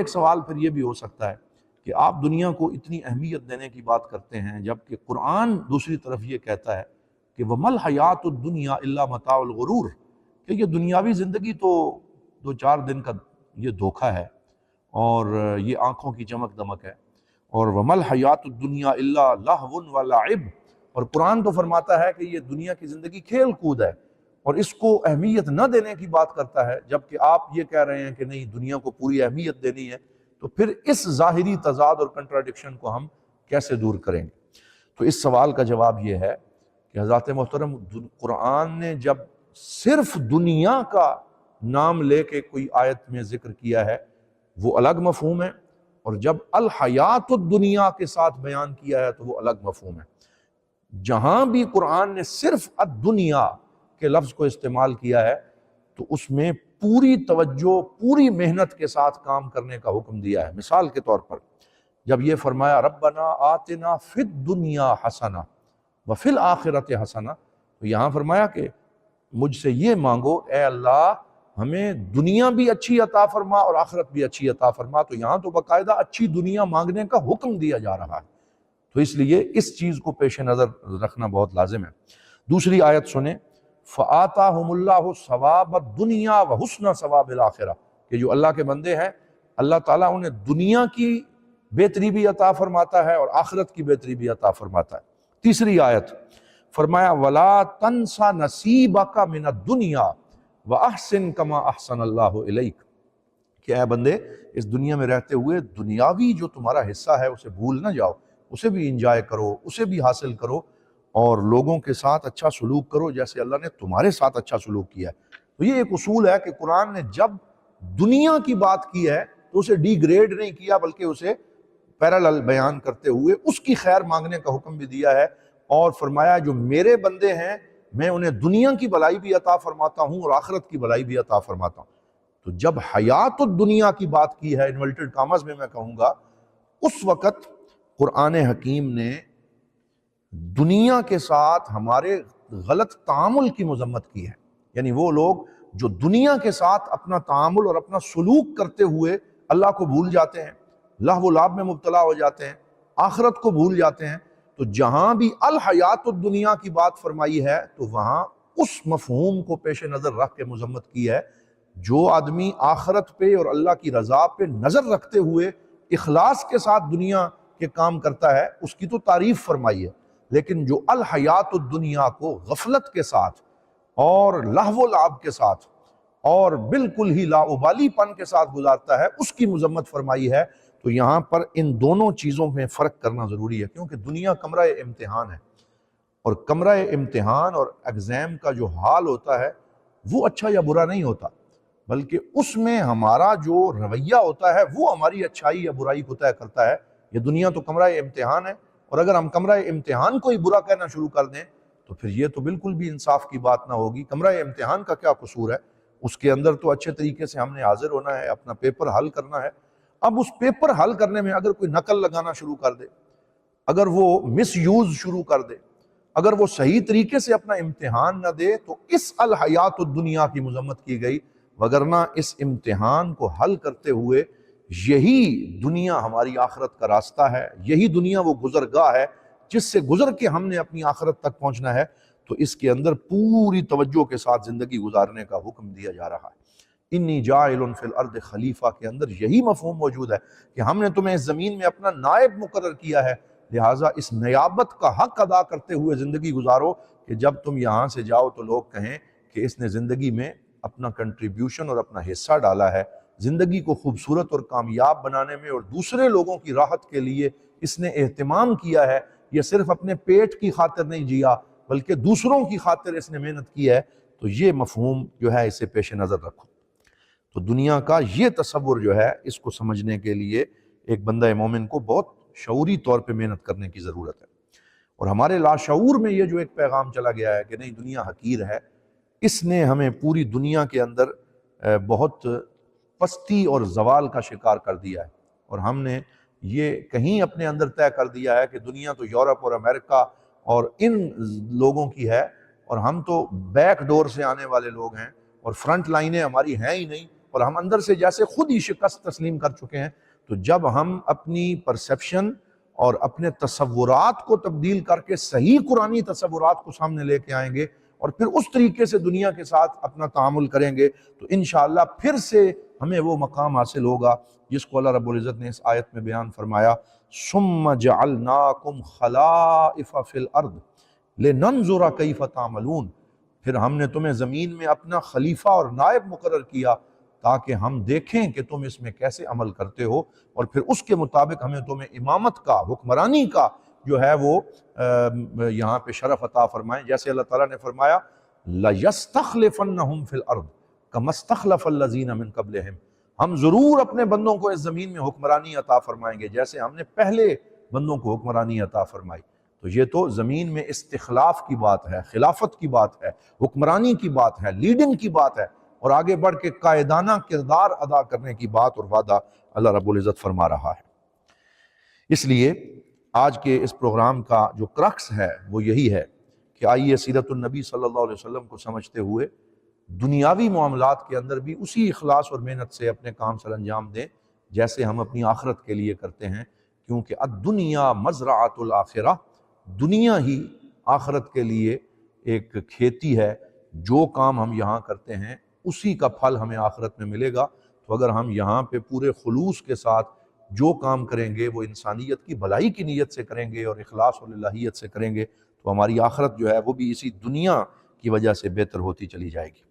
ایک سوال پھر یہ بھی ہو سکتا ہے کہ آپ دنیا کو اتنی اہمیت دینے کی بات کرتے ہیں جبکہ قرآن دوسری طرف یہ کہتا ہے کہ وَمَا الْحَيَاةُ الدُّنْيَا إِلَّا مَتَاعُ الْغُرُورِ، کہ یہ دنیاوی زندگی تو 2-4 دن کا یہ دھوکہ ہے اور یہ آنکھوں کی چمک دمک ہے، اور وَمَا الْحَيَاةُ الدُّنْيَا إِلَّا لَهْوٌ وَلَعِبٌ، اور قرآن تو فرماتا ہے کہ یہ دنیا کی زندگی کھیل کود ہے اور اس کو اہمیت نہ دینے کی بات کرتا ہے، جبکہ آپ یہ کہہ رہے ہیں کہ نہیں دنیا کو پوری اہمیت دینی ہے، تو پھر اس ظاہری تضاد اور کنٹراڈکشن کو ہم کیسے دور کریں گے؟ تو اس سوال کا جواب یہ ہے کہ حضرات محترم، قرآن نے جب صرف دنیا کا نام لے کے کوئی آیت میں ذکر کیا ہے وہ الگ مفہوم ہے، اور جب الحیات الدنیا کے ساتھ بیان کیا ہے تو وہ الگ مفہوم ہے۔ جہاں بھی قرآن نے صرف الدنیا کے لفظ کو استعمال کیا ہے تو اس میں پوری توجہ، پوری محنت کے ساتھ کام کرنے کا حکم دیا ہے۔ مثال کے طور پر جب یہ فرمایا ربنا آتنا فی الدنیا حسنہ وفی الآخرۃ حسنہ، تو یہاں فرمایا کہ مجھ سے یہ مانگو اے اللہ ہمیں دنیا بھی اچھی عطا فرما اور آخرت بھی اچھی عطا فرما، تو یہاں تو باقاعدہ اچھی دنیا مانگنے کا حکم دیا جا رہا ہے، تو اس لیے اس چیز کو پیش نظر رکھنا بہت لازم ہے۔ دوسری آیت سنیں، فَآتَاهُمُ اللَّهُ ثَوَابَ الدُّنْيَا وَحُسْنَ ثَوَابِ الْآخِرَةِ، کہ جو اللہ کے بندے ہیں اللہ تعالیٰ انہیں دنیا کی بہتری بھی عطا فرماتا ہے اور آخرت کی بہتری بھی عطا فرماتا ہے۔ تیسری آیت فرمایا وَلَا تَنْسَ نَصِيبَكَ مِنَ الدُّنْيَا وَأَحْسِن كَمَا أَحْسَنَ اللَّهُ إِلَيْكَ، کہ اے بندے اس دنیا میں رہتے ہوئے دنیاوی جو تمہارا حصہ ہے اسے بھول نہ جاؤ، اسے بھی انجوائے کرو، اسے بھی حاصل کرو، اور لوگوں کے ساتھ اچھا سلوک کرو جیسے اللہ نے تمہارے ساتھ اچھا سلوک کیا ہے۔ تو یہ ایک اصول ہے کہ قرآن نے جب دنیا کی بات کی ہے تو اسے ڈی گریڈ نہیں کیا بلکہ اسے پیرالل بیان کرتے ہوئے اس کی خیر مانگنے کا حکم بھی دیا ہے، اور فرمایا جو میرے بندے ہیں میں انہیں دنیا کی بھلائی بھی عطا فرماتا ہوں اور آخرت کی بھلائی بھی عطا فرماتا ہوں۔ تو جب حیات الدنیا کی بات کی ہے انورٹڈ کامز میں کہوں گا، اس وقت قرآن حکیم نے دنیا کے ساتھ ہمارے غلط تعامل کی مذمت کی ہے، یعنی وہ لوگ جو دنیا کے ساتھ اپنا تعامل اور اپنا سلوک کرتے ہوئے اللہ کو بھول جاتے ہیں، لہو و لعب میں مبتلا ہو جاتے ہیں، آخرت کو بھول جاتے ہیں، تو جہاں بھی الحیات الدنیا کی بات فرمائی ہے تو وہاں اس مفہوم کو پیش نظر رکھ کے مذمت کی ہے۔ جو آدمی آخرت پہ اور اللہ کی رضا پہ نظر رکھتے ہوئے اخلاص کے ساتھ دنیا کے کام کرتا ہے اس کی تو تعریف فرمائی ہے، لیکن جو الحیات الدنیا کو غفلت کے ساتھ اور لہو و لعب کے ساتھ اور بالکل ہی لاابالی پن کے ساتھ گزارتا ہے اس کی مذمت فرمائی ہے۔ تو یہاں پر ان دونوں چیزوں میں فرق کرنا ضروری ہے، کیونکہ دنیا کمرہ امتحان ہے، اور کمرہ امتحان اور ایگزام کا جو حال ہوتا ہے وہ اچھا یا برا نہیں ہوتا، بلکہ اس میں ہمارا جو رویہ ہوتا ہے وہ ہماری اچھائی یا برائی کو طے کرتا ہے۔ یہ دنیا تو کمرہ امتحان ہے، اور اگر ہم کمرہ امتحان کو ہی برا کہنا شروع کر دیں تو پھر یہ تو بالکل بھی انصاف کی بات نہ ہوگی۔ کمرہ امتحان کا کیا قصور ہے؟ اس کے اندر تو اچھے طریقے سے ہم نے حاضر ہونا ہے، اپنا پیپر حل کرنا ہے۔ اب اس پیپر حل کرنے میں اگر کوئی نقل لگانا شروع کر دے، اگر وہ مس یوز شروع کر دے، اگر وہ صحیح طریقے سے اپنا امتحان نہ دے، تو اس الحیات الدنیا کی مذمت کی گئی، وگرنہ اس امتحان کو حل کرتے ہوئے یہی دنیا ہماری آخرت کا راستہ ہے، یہی دنیا وہ گزرگاہ ہے جس سے گزر کے ہم نے اپنی آخرت تک پہنچنا ہے، تو اس کے اندر پوری توجہ کے ساتھ زندگی گزارنے کا حکم دیا جا رہا ہے۔ انی جاعل فی الارض خلیفہ کے اندر یہی مفہوم موجود ہے کہ ہم نے تمہیں اس زمین میں اپنا نائب مقرر کیا ہے، لہٰذا اس نیابت کا حق ادا کرتے ہوئے زندگی گزارو کہ جب تم یہاں سے جاؤ تو لوگ کہیں کہ اس نے زندگی میں اپنا کنٹریبیوشن اور اپنا حصہ ڈالا ہے، زندگی کو خوبصورت اور کامیاب بنانے میں اور دوسرے لوگوں کی راحت کے لیے اس نے اہتمام کیا ہے، یہ صرف اپنے پیٹ کی خاطر نہیں جیا بلکہ دوسروں کی خاطر اس نے محنت کی ہے۔ تو یہ مفہوم جو ہے اسے پیش نظر رکھو۔ تو دنیا کا یہ تصور جو ہے اس کو سمجھنے کے لیے ایک بندہ مومن کو بہت شعوری طور پہ محنت کرنے کی ضرورت ہے، اور ہمارے لاشعور میں یہ جو ایک پیغام چلا گیا ہے کہ نہیں دنیا حقیر ہے، اس نے ہمیں پوری دنیا کے اندر بہت پستی اور زوال کا شکار کر دیا ہے، اور ہم نے یہ کہیں اپنے اندر طے کر دیا ہے کہ دنیا تو یورپ اور امریکہ اور ان لوگوں کی ہے، اور ہم تو بیک ڈور سے آنے والے لوگ ہیں، اور فرنٹ لائنیں ہماری ہیں ہی نہیں، اور ہم اندر سے جیسے خود ہی شکست تسلیم کر چکے ہیں، تو جب ہم اپنی پرسیپشن اور اپنے تصورات کو تبدیل کر کے صحیح قرآنی تصورات کو سامنے لے کے آئیں گے اور پھر اس طریقے سے دنیا کے ساتھ اپنا تعامل کریں گے، تو انشاءاللہ پھر سے ہمیں وہ مقام حاصل ہوگا جس کو اللہ رب العزت نے اس آیت میں بیان فرمایا، ثم جعلناکم خلائف فی الارض لننظر کیف تعملون، پھر ہم نے تمہیں زمین میں اپنا خلیفہ اور نائب مقرر کیا تاکہ ہم دیکھیں کہ تم اس میں کیسے عمل کرتے ہو، اور پھر اس کے مطابق ہمیں تمہیں امامت کا، حکمرانی کا جو ہے وہ یہاں پہ شرف عطا فرمائیں، جیسے اللہ تعالیٰ نے فرمایا لَيَسْتَخْلِفَنَّهُمْ فِي الْأَرْضِ كَمَا اسْتَخْلَفَ الَّذِينَ مِن قَبْلِهِمْ، ہم ضرور اپنے بندوں کو اس زمین میں حکمرانی عطا فرمائیں گے جیسے ہم نے پہلے بندوں کو حکمرانی عطا فرمائی۔ تو یہ تو زمین میں استخلاف کی بات ہے، خلافت کی بات ہے، حکمرانی کی بات ہے، لیڈنگ کی بات ہے، اور آگے بڑھ کے قائدانہ کردار ادا کرنے کی بات اور وعدہ اللہ رب العزت فرما رہا ہے۔ اس لیے آج کے اس پروگرام کا جو کرکس ہے وہ یہی ہے کہ آئیے سیرت النبی صلی اللہ علیہ وسلم کو سمجھتے ہوئے دنیاوی معاملات کے اندر بھی اسی اخلاص اور محنت سے اپنے کام سر انجام دیں جیسے ہم اپنی آخرت کے لیے کرتے ہیں، کیونکہ الدنیا مزرعۃ الآخرہ، دنیا ہی آخرت کے لیے ایک کھیتی ہے، جو کام ہم یہاں کرتے ہیں اسی کا پھل ہمیں آخرت میں ملے گا۔ تو اگر ہم یہاں پہ پورے خلوص کے ساتھ جو کام کریں گے وہ انسانیت کی بھلائی کی نیت سے کریں گے اور اخلاص اور الہیت سے کریں گے، تو ہماری آخرت جو ہے وہ بھی اسی دنیا کی وجہ سے بہتر ہوتی چلی جائے گی۔